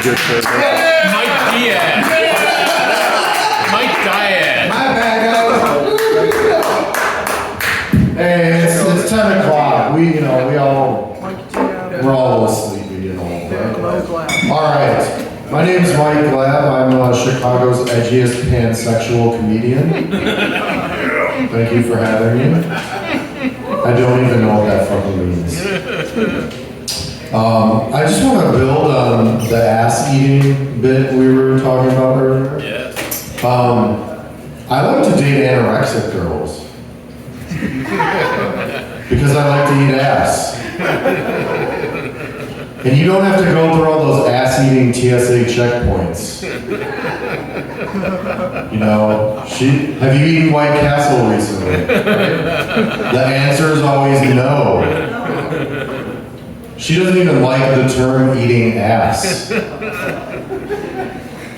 good for Mike Diaz. Mike Diaz. My bad, guys. Hey, it's 10 o'clock. We're all sleepy, right? All right. My name is Mike Glab. I'm Chicago's edgiest pansexual comedian. Thank you for having me. I don't even know what that fucking means. I just want to build on the ass eating bit we were talking about earlier. Yeah. I like to date anorexic girls because I like to eat ass. And you don't have to go through all those ass-eating TSA checkpoints. You know, have you eaten White Castle recently? The answer is always no. She doesn't even like the term eating ass.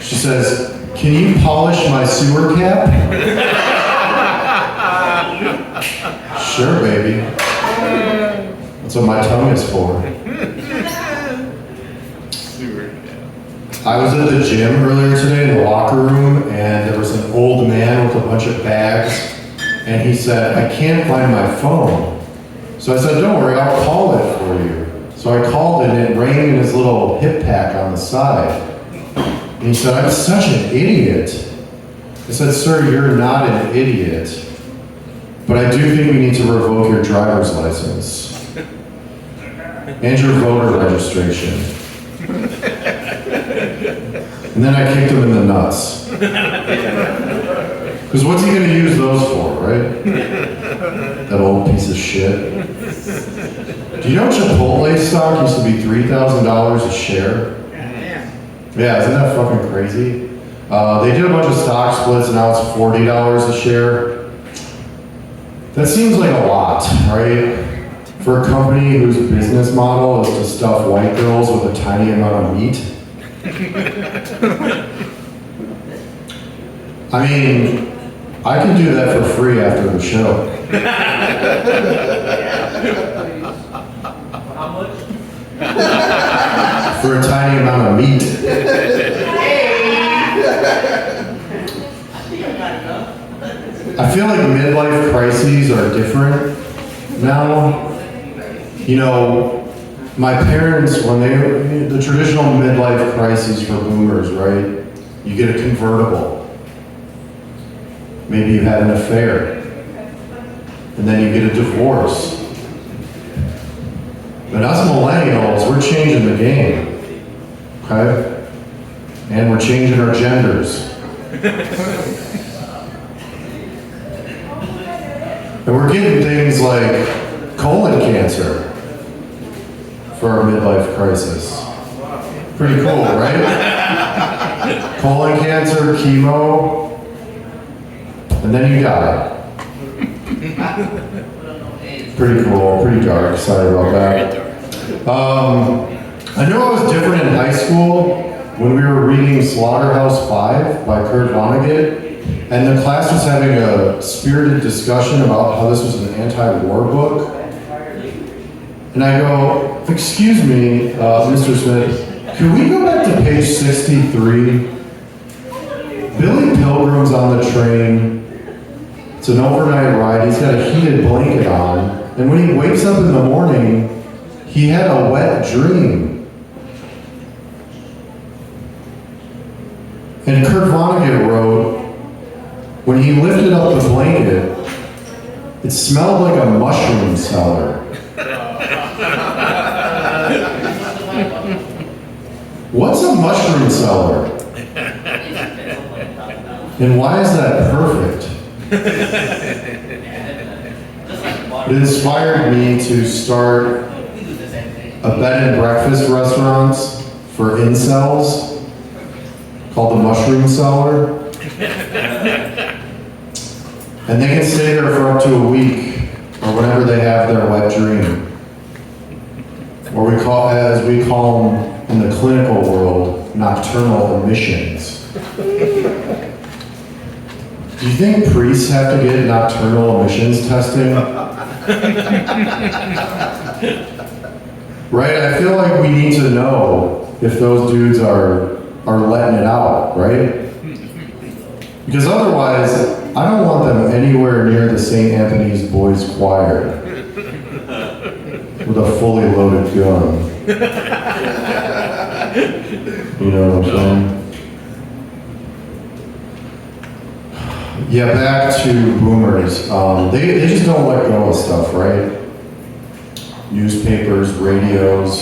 She says, "Can you polish my sewer cap?" Sure, baby. That's what my tongue is for. I was at the gym earlier today in the locker room, and there was an old man with a bunch of bags, and he said, "I can't find my phone." So I said, "Don't worry, I'll call it for you." So I called it, and it rang in his little hip pack on the side. And he said, "I'm such an idiot." I said, "Sir, you're not an idiot, but I do think we need to revoke your driver's license and your voter registration." And then I kicked him in the nuts. Because what's he going to use those for, right? That old piece of shit. Do you know Chipotle stock used to be $3,000 a share? Yeah, isn't that fucking crazy? They did a bunch of stock splits, and now it's $40 a share. That seems like a lot, right? For a company whose business model is to stuff white girls with a tiny amount of meat. I mean, I can do that for free after the show. How much? For a tiny amount of meat. I feel like midlife crises are different now. You know, my parents, the traditional midlife crises for boomers, right? You get a convertible. Maybe you had an affair. And then you get a divorce. But us millennials, we're changing the game. Okay? And we're changing our genders. And we're getting things like colon cancer for our midlife crisis. Pretty cool, right? Colon cancer, chemo, and then you die. Pretty cool, pretty dark, sorry about that. I knew I was different in high school when we were reading Slaughterhouse-Five by Kurt Vonnegut, and the class was having a spirited discussion about how this was an anti-war book. And I go, "Excuse me, Mr. Smith, could we go back to page 63? Billy Pilgrim's on the train. It's an overnight ride. He's got a heated blanket on. And when he wakes up in the morning, he had a wet dream." And Kurt Vonnegut wrote, "When he lifted up the blanket, it smelled like a mushroom cellar." What's a mushroom cellar? And why is that perfect? It inspired me to start a bed and breakfast restaurants for incels called the Mushroom Cellar. And they can stay there for up to a week or whenever they have their wet dream. Or as we call them in the clinical world, nocturnal emissions. Do you think priests have to get nocturnal emissions testing? Right? I feel like we need to know if those dudes are letting it out, right? Because otherwise, I don't want them anywhere near the St. Anthony's Boys Choir with a fully loaded gun. You know what I'm saying? Yeah, back to boomers. They just don't let go of stuff, right? Newspapers, radios,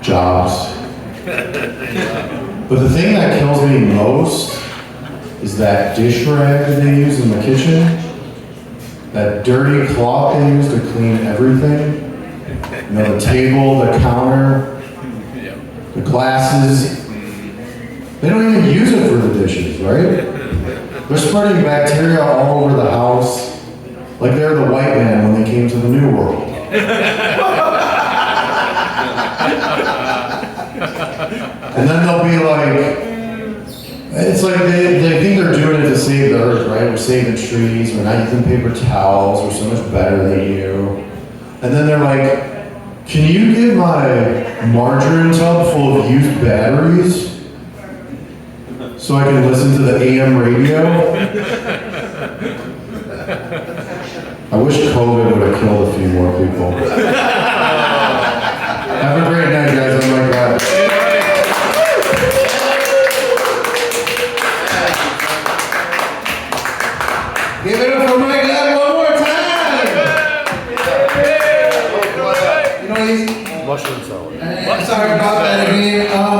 jobs. But the thing that kills me most is that dish rag that they use in the kitchen. That dirty cloth they use to clean everything. You know, the table, the counter, the glasses. They don't even use it for the dishes, right? They're spreading bacteria all over the house, like they're the white man when they came to the New World. And then they'll be like, it's like they think they're doing it to save the earth, right? We're saving trees, we're not using paper towels, we're so much better than you. And then they're like, can you get my margarine tub full of used batteries so I can listen to the AM radio? I wish COVID would have killed a few more people. Have a great night, guys. I'm like that. Give it a